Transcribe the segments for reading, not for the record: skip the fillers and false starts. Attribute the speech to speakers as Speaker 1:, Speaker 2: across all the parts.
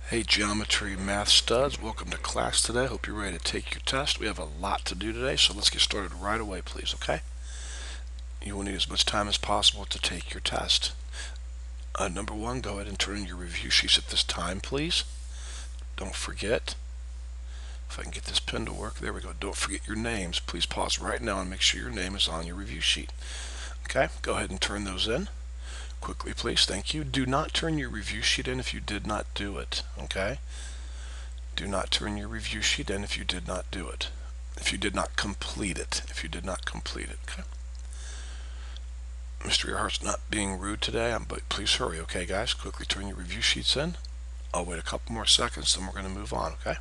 Speaker 1: Hey Geometry Math Studs, welcome to class today. Hope you're ready to take your test. We have a lot to do today, so let's get started right away, please, okay? You will need as much time as possible to take your test. Number one, go ahead and turn in your review sheets at this time, please. Don't forget, if I can get this pen to work, there we go. Don't forget your names. Please pause right now and make sure your name is on your review sheet. Okay, go ahead and turn those in. Quickly, please, thank you. Do not turn your review sheet in if you did not do it, okay? Do not turn your review sheet in if you did not do it. If you did not complete it. If you did not complete it. Okay. Mr. Earhart's not being rude today, but please hurry, okay, guys? Quickly turn your review sheets in. I'll wait a couple more seconds, then we're going to move on, okay?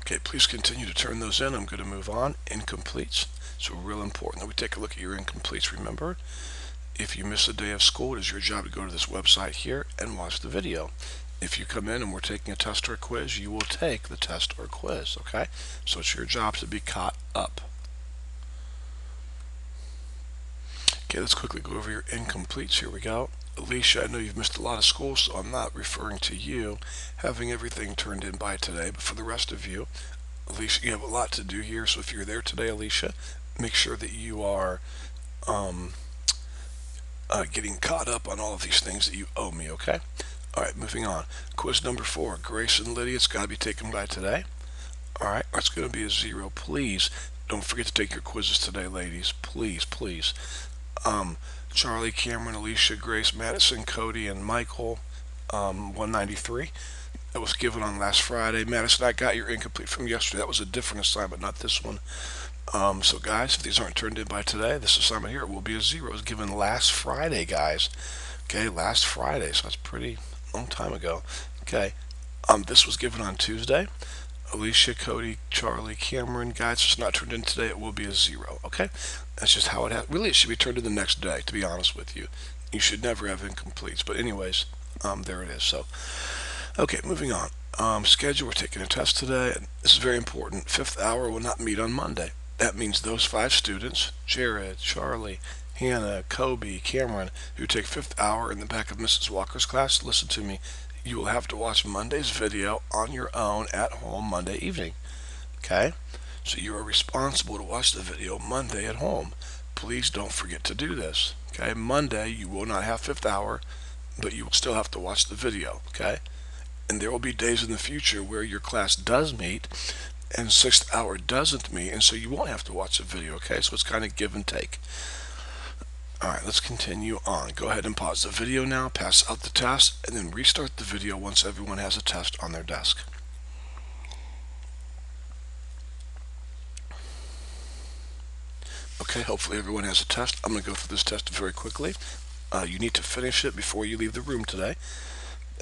Speaker 1: Okay, please continue to turn those in. I'm going to move on. Incompletes. So real important that we take a look at your incompletes. Remember, if you miss a day of school, it is your job to go to this website here and watch the video. If you come in and we're taking a test or a quiz, you will take the test or quiz, okay? So it's your job to be caught up. Okay, let's quickly go over your incompletes. Here we go. Alicia, I know you've missed a lot of school, so I'm not referring to you having everything turned in by today, but for the rest of you, Alicia, you have a lot to do here, so if you're there today, Alicia, make sure that you are getting caught up on all of these things that you owe me, okay? All right, moving on. Quiz number 4. Grace and Lydia, it's got to be taken by today. All right, it's going to be a 0. Please don't forget to take your quizzes today, ladies. Please, please. Charlie, Cameron, Alicia, Grace, Madison, Cody, and Michael, 193. That was given on last Friday. Madison, I got your incomplete from yesterday. That was a different assignment, not this one. So guys, if these aren't turned in by today, this assignment here will be a 0. It was given last Friday, guys. Okay, last Friday, so that's pretty long time ago. Okay, this was given on Tuesday. Alicia, Cody, Charlie, Cameron, guys, if it's not turned in today, it will be a 0. Okay, that's just how it has. Really, it should be turned in the next day. To be honest with you, you should never have incompletes. But anyways, there it is. So, okay, moving on. Schedule. We're taking a test today. And this is very important. 5th hour will not meet on Monday. That means those 5 students, Jared, Charlie, Hannah, Kobe, Cameron, who take 5th hour in the back of Mrs. Walker's class, listen to me. You will have to watch Monday's video on your own at home Monday evening. Okay? So you are responsible to watch the video Monday at home. Please don't forget to do this. Okay? Monday you will not have 5th hour, but you will still have to watch the video. Okay? And there will be days in the future where your class does meet and 6th hour doesn't meet, and so you won't have to watch the video, okay? So it's kind of give and take. All right, let's continue on. Go ahead and pause the video now, pass out the test, and then restart the video once everyone has a test on their desk. Okay, hopefully everyone has a test. I'm going to go through this test very quickly. You need to finish it before you leave the room today.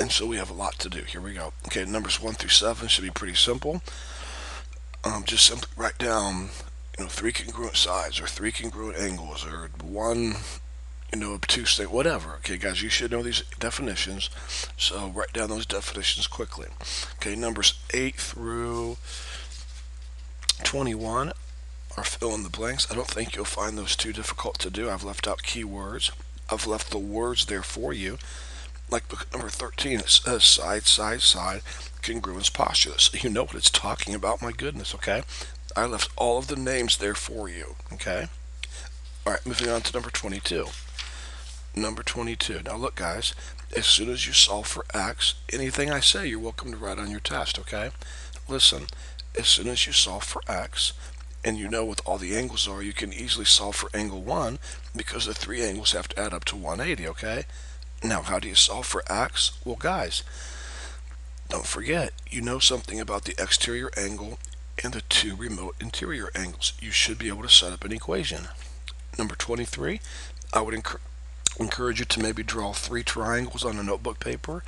Speaker 1: And so we have a lot to do. Here we go. Okay, numbers 1 through 7 should be pretty simple. Just simply write down 3 congruent sides or 3 congruent angles or 1 obtuse thing, whatever. Okay, guys, you should know these definitions, so write down those definitions quickly. Okay, numbers 8 through 21 are fill in the blanks. I don't think you'll find those too difficult to do. I've left out keywords. I've left the words there for you. Like book number 13, it says side, side, side, congruence postulate. So you know what it's talking about. My goodness, okay? I left all of the names there for you, okay? All right, moving on to number 22. Number 22. Now look, guys, as soon as you solve for x, anything I say you're welcome to write on your test, okay? Listen, as soon as you solve for x, and you know what all the angles are, you can easily solve for angle 1 because the 3 angles have to add up to 180, okay? Now, how do you solve for x? Well, guys, don't forget, you know something about the exterior angle and the 2 remote interior angles. You should be able to set up an equation. Number 23, I would encourage you to maybe draw 3 triangles on a notebook paper.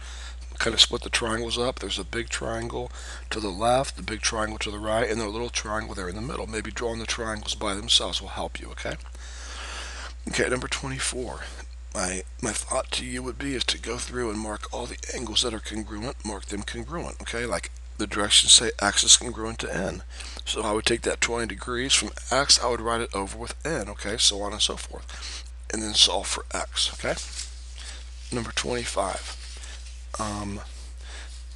Speaker 1: Kind of split the triangles up. There's a big triangle to the left, the big triangle to the right, and the little triangle there in the middle. Maybe drawing the triangles by themselves will help you, okay? Okay, number 24. My thought to you would be is to go through and mark all the angles that are congruent, mark them congruent, okay? Like the directions say x is congruent to n. So I would take that 20 degrees from x, I would write it over with n, okay? So on and so forth. and then solve for x, okay? Number 25.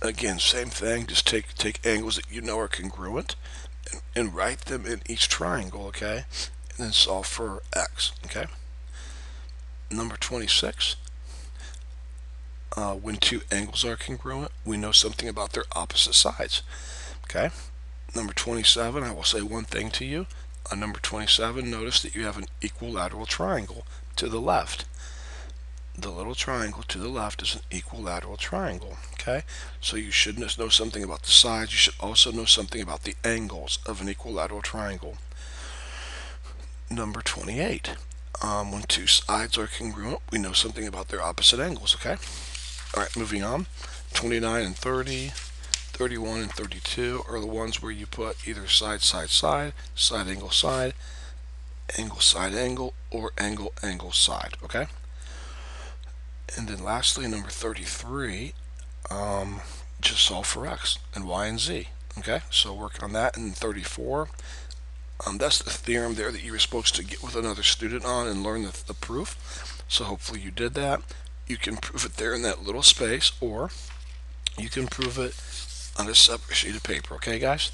Speaker 1: Again, same thing, just take angles that you know are congruent and write them in each triangle, okay? And then solve for x, okay? Number 26. When two angles are congruent, we know something about their opposite sides, okay? Number 27, I will say one thing to you. On number 27, notice that you have an equilateral triangle to the left. The little triangle to the left is an equilateral triangle, okay? So you should know something about the sides. You should also know something about the angles of an equilateral triangle. Number 28. When two sides are congruent, we know something about their opposite angles, okay? All right, moving on. 29 and 30, 31 and 32 are the ones where you put either side, side, side, side, angle, or angle, angle, side, okay? And then lastly, number 33, just solve for x and y and z, okay? So work on that. And 34, that's the theorem there that you were supposed to get with another student on and learn the proof. So hopefully you did that. You can prove it there in that little space, or you can prove it on a separate sheet of paper, okay, guys?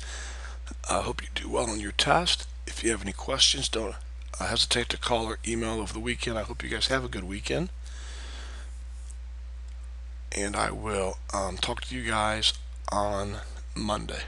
Speaker 1: I hope you do well on your test. If you have any questions, don't hesitate to call or email over the weekend. I hope you guys have a good weekend. And I will talk to you guys on Monday.